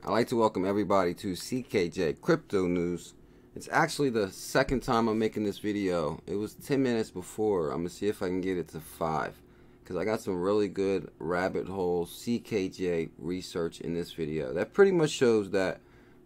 I'd like to welcome everybody to CKJ Crypto News. It's actually the second time I'm making this video. It was 10 minutes before. I'm going to see if I can get it to 5. Because I got some really good rabbit hole CKJ research in this video. That pretty much shows that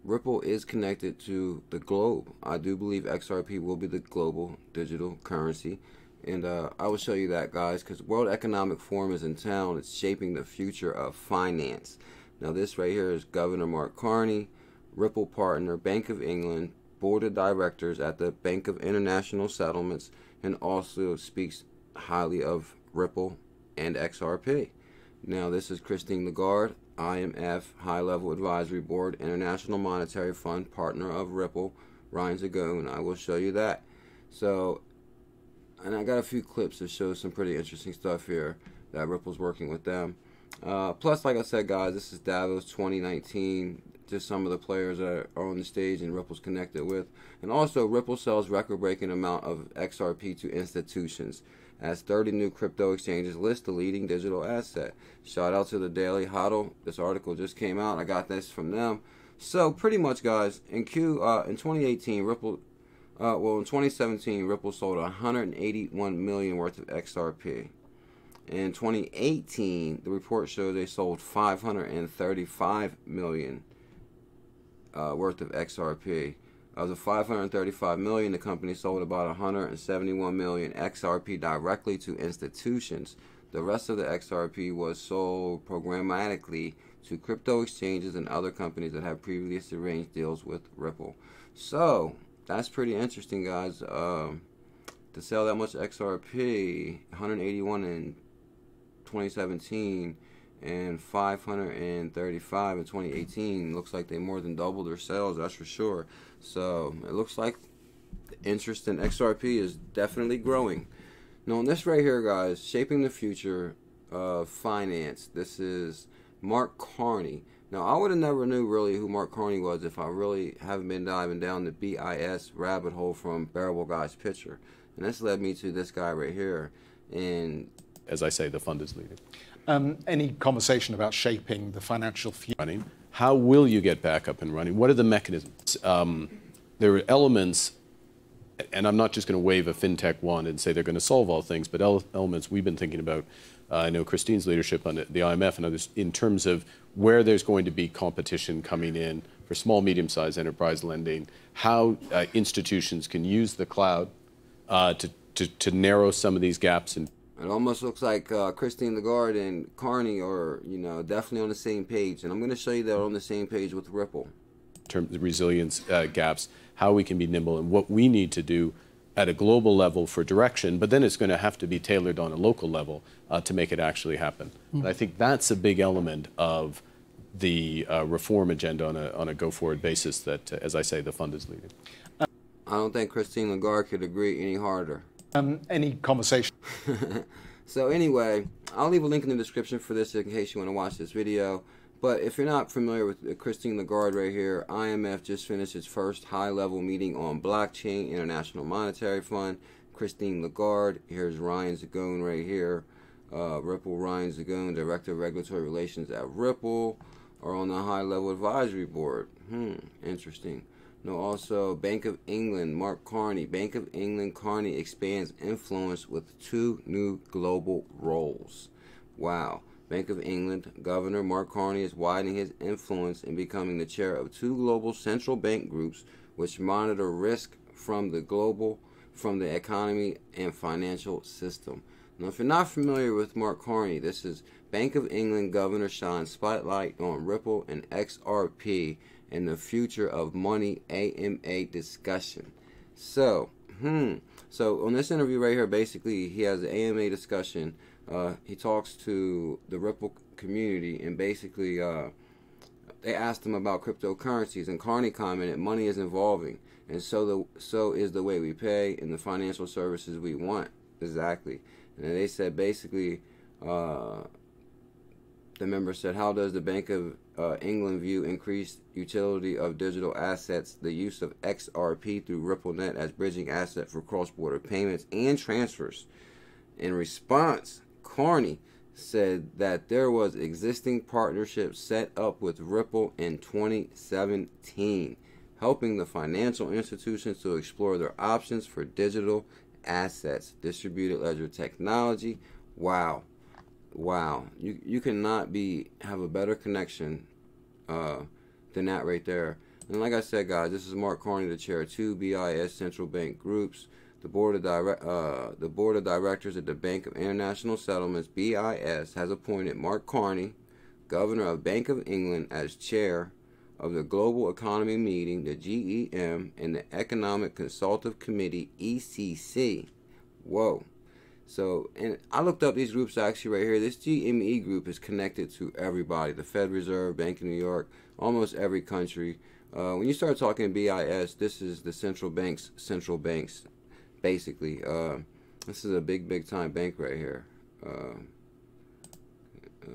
Ripple is connected to the globe. I do believe XRP will be the global digital currency. And I will show you that, guys, because World Economic Forum is in town. It's shaping the future of finance. Now, this right here is Governor Mark Carney, Ripple partner, Bank of England, board of directors at the Bank of International Settlements, and also speaks highly of Ripple and XRP. Now, this is Christine Lagarde, IMF, High-Level Advisory Board, International Monetary Fund, partner of Ripple, Ryan Zagon. I will show you that. So, and I got a few clips that show some pretty interesting stuff here that Ripple's working with them. Plus, like I said, guys, this is Davos 2019. Just some of the players that are on the stage and Ripple's connected with. And also, Ripple sells record-breaking amount of XRP to institutions, as 30 new crypto exchanges list the leading digital asset. Shout out to the Daily Huddle. This article just came out. I got this from them. So, pretty much, guys, in 2018, Ripple, in 2017, Ripple sold 181 million worth of XRP. In 2018, the report shows they sold 535 million worth of XRP. Of the 535 million, the company sold about 171 million XRP directly to institutions. The rest of the XRP was sold programmatically to crypto exchanges and other companies that have previously arranged deals with Ripple. So, that's pretty interesting, guys. To sell that much XRP, 181 in 2017 and 535 in 2018, looks like they more than doubled their sales, that's for sure. So it looks like the interest in XRP is definitely growing. Now, on this right here, guys, shaping the future of finance, this is Mark Carney. Now, I would have never knew really who Mark Carney was if I really haven't been diving down the BIS rabbit hole from Bearable Guy's picture. And this led me to this guy right here. And as I say, the fund is leading. Any conversation about shaping the financial future? How will you get back up and running? What are the mechanisms? There are elements, and I'm not just going to wave a fintech wand and say they're going to solve all things, but elements we've been thinking about. I know Christine's leadership on the IMF and others in terms of where there's going to be competition coming in for small, medium-sized enterprise lending, how institutions can use the cloud to narrow some of these gaps. And it almost looks like Christine Lagarde and Carney are, definitely on the same page. And I'm going to show you they're on the same page with Ripple. In terms of resilience gaps, how we can be nimble, and what we need to do at a global level for direction, but then it's going to have to be tailored on a local level to make it actually happen. And I think that's a big element of the reform agenda on a go-forward basis that, as I say, the fund is leading. I don't think Christine Lagarde could agree any harder. Any conversation? So anyway, I'll leave a link in the description for this in case you want to watch this video. But if you're not familiar with Christine Lagarde right here, IMF just finished its first high-level meeting on blockchain, International Monetary Fund. Christine Lagarde, here's Ryan Zagon right here. Ripple, Ryan Zagon, Director of Regulatory Relations at Ripple, are on the high-level advisory board. Interesting. No, also Bank of England, Mark Carney. Bank of England, Carney expands influence with 2 new global roles. Wow. Bank of England Governor Mark Carney is widening his influence and becoming the chair of 2 global central bank groups which monitor risk from the economy and financial system. Now, if you're not familiar with Mark Carney, this is Bank of England Governor shines spotlight on Ripple and XRP and the future of money AMA discussion. So on this interview right here, basically he has an AMA discussion. He talks to the Ripple community, and basically they asked him about cryptocurrencies, and Carney commented, "Money is evolving, and so is the way we pay and the financial services we want." Exactly. And they said basically, the member said, "How does the Bank of England view increased utility of digital assets, the use of XRP through RippleNet as bridging asset for cross-border payments and transfers?" In response, Carney said that there was existing partnerships set up with Ripple in 2017, helping the financial institutions to explore their options for digital assets, distributed ledger technology. Wow. You cannot have a better connection than that right there. And like I said, guys, this is Mark Carney, the chair of 2 BIS central bank groups. The board of directors at the Bank of International Settlements (BIS) has appointed Mark Carney, governor of Bank of England, as chair of the Global Economy Meeting, the GEM, and the Economic Consultative Committee (ECC). Whoa. So, and I looked up these groups actually right here. This GME group is connected to everybody. The Fed Reserve, Bank of New York, almost every country. When you start talking BIS, this is the central banks, basically. This is a big time bank right here. Is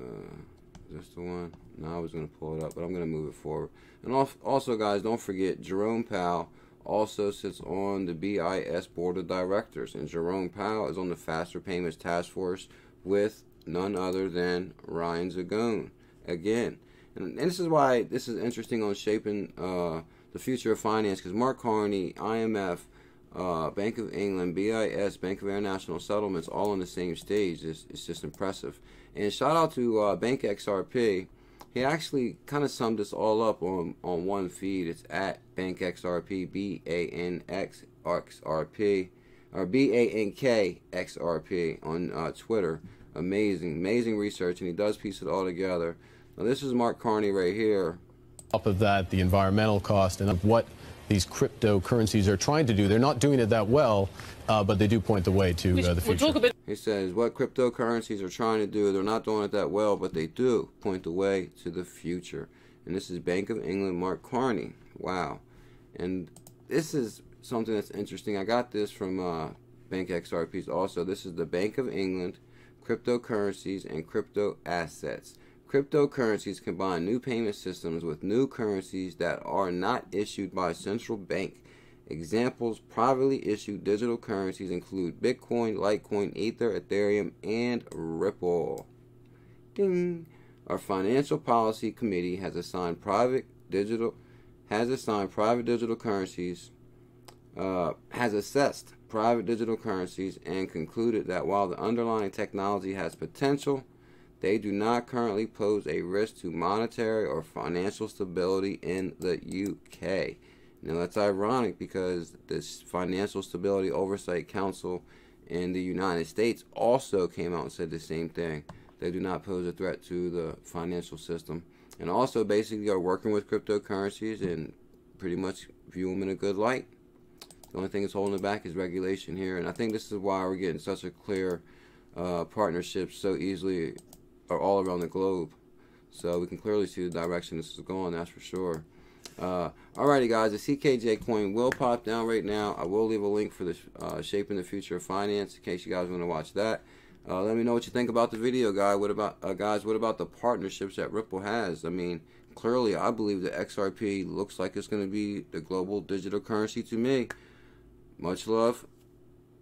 this the one? No, I was going to pull it up, but I'm going to move it forward. And also, guys, don't forget, Jerome Powell also sits on the BIS board of directors, and Jerome Powell is on the Faster Payments Task Force with none other than Ryan Zagone. Again, and this is why this is interesting on shaping the future of finance, because Mark Carney, IMF, Bank of England, BIS, Bank of International Settlements, all on the same stage. It's just impressive. And shout out to Bank XRP. He actually kind of summed this all up on one feed. It's at Bank XRP, BANXRP, or BANKXRP on Twitter. Amazing research, and he does piece it all together. Now this is Mark Carney right here. Top of that, the environmental cost and of what these cryptocurrencies are trying to do. They're not doing it that well, but they do point the way to the future. He says what cryptocurrencies are trying to do, they're not doing it that well, but they do point the way to the future. And this is Bank of England, Mark Carney. Wow. And this is something that's interesting. I got this from Bank XRPs also. This is the Bank of England, cryptocurrencies and crypto assets. Cryptocurrencies combine new payment systems with new currencies that are not issued by a central bank. Examples: privately issued digital currencies include Bitcoin, Litecoin, Ether, Ethereum, and Ripple. Ding. Our Financial Policy Committee has assigned private digital currencies, has assessed private digital currencies and concluded that while the underlying technology has potential, they do not currently pose a risk to monetary or financial stability in the UK. Now that's ironic because this Financial Stability Oversight Council in the United States also came out and said the same thing. They do not pose a threat to the financial system, and also basically are working with cryptocurrencies and pretty much view them in a good light. The only thing that's holding it back is regulation here, and I think this is why we're getting such a clear partnership so easily all around the globe. So we can clearly see the direction this is going, that's for sure. Alrighty guys, the CKJ coin will pop down right now. I will leave a link for the Shaping the Future of Finance in case you guys want to watch that. Let me know what you think about the video, guys. What about the partnerships that Ripple has? I mean, clearly I believe that XRP looks like it's going to be the global digital currency to me. Much love.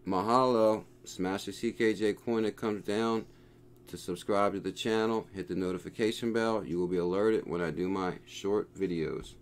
Mahalo. Smash the CKJ coin that comes down. To subscribe to the channel, hit the notification bell. You will be alerted when I do my short videos.